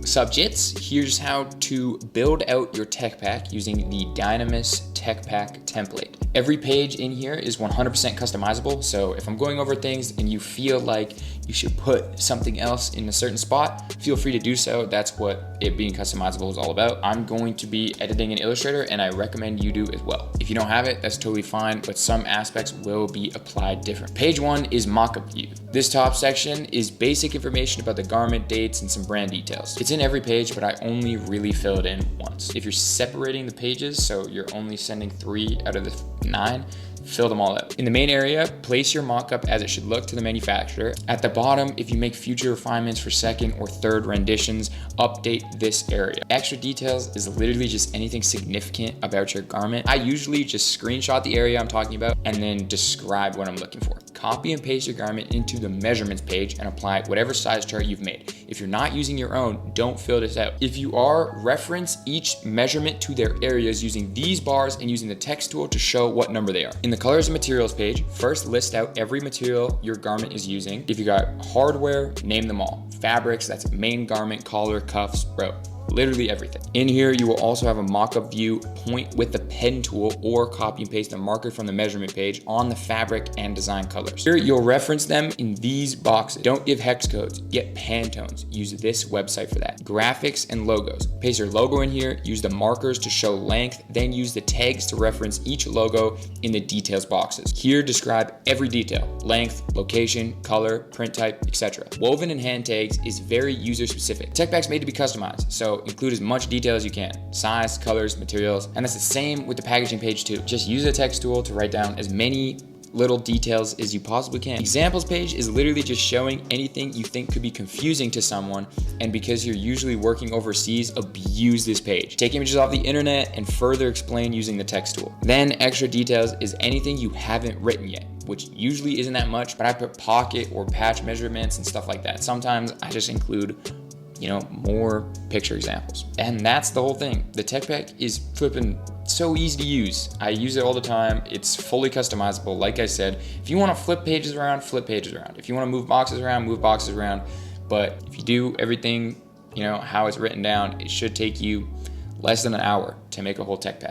Subjects, here's how to build out your tech pack using the Dynamis tech pack template. Every page in here is 100% customizable, so if I'm going over things and you feel like you should put something else in a certain spot, feel free to do so. That's what it being customizable is all about. I'm going to be editing in Illustrator, and I recommend you do as well. If you don't have it, that's totally fine, but some aspects will be applied different. Page 1 is mockup view. This top section is basic information about the garment, dates, and some brand details. It's in every page, but I only really fill it in once. If you're separating the pages, so you're only sending 3 out of the 9, fill them all out. In the main area, place your mockup as it should look to the manufacturer. At the bottom, if you make future refinements for second or third renditions, update this area. Extra details is literally just anything significant about your garment. I usually just screenshot the area I'm talking about and then describe what I'm looking for. Copy and paste your garment into the measurements page and apply whatever size chart you've made. If you're not using your own, don't fill this out. If you are, reference each measurement to their areas using these bars and using the text tool to show what number they are. In the colors and materials page, first list out every material your garment is using. If you got hardware, name them all. Fabrics, that's main garment, collar, cuffs, bro. Literally everything. In here, you will also have a mock-up view. Point with the pen tool or copy and paste a marker from the measurement page on the fabric and design colors. Here, you'll reference them in these boxes. Don't give hex codes, get Pantones. Use this website for that. Graphics and logos. Paste your logo in here, use the markers to show length, then use the tags to reference each logo in the details boxes. Here, describe every detail, length, location, color, print type, etc. Woven and hand tags is very user specific. Tech pack's made to be customized, so include as much detail as you can. Size, colors, materials, and that's the same with the packaging page too. Just use the text tool to write down as many little details as you possibly can. Examples page is literally just showing anything you think could be confusing to someone, and because you're usually working overseas, abuse this page. Take images off the internet and further explain using the text tool. Then extra details is anything you haven't written yet, which usually isn't that much, but I put pocket or patch measurements and stuff like that. Sometimes I just include more picture examples. And that's the whole thing. The tech pack is flipping so easy to use. I use it all the time. It's fully customizable. Like I said, if you want to flip pages around, flip pages around. If you want to move boxes around, move boxes around. But if you do everything, how it's written down, it should take you less than an hour to make a whole tech pack.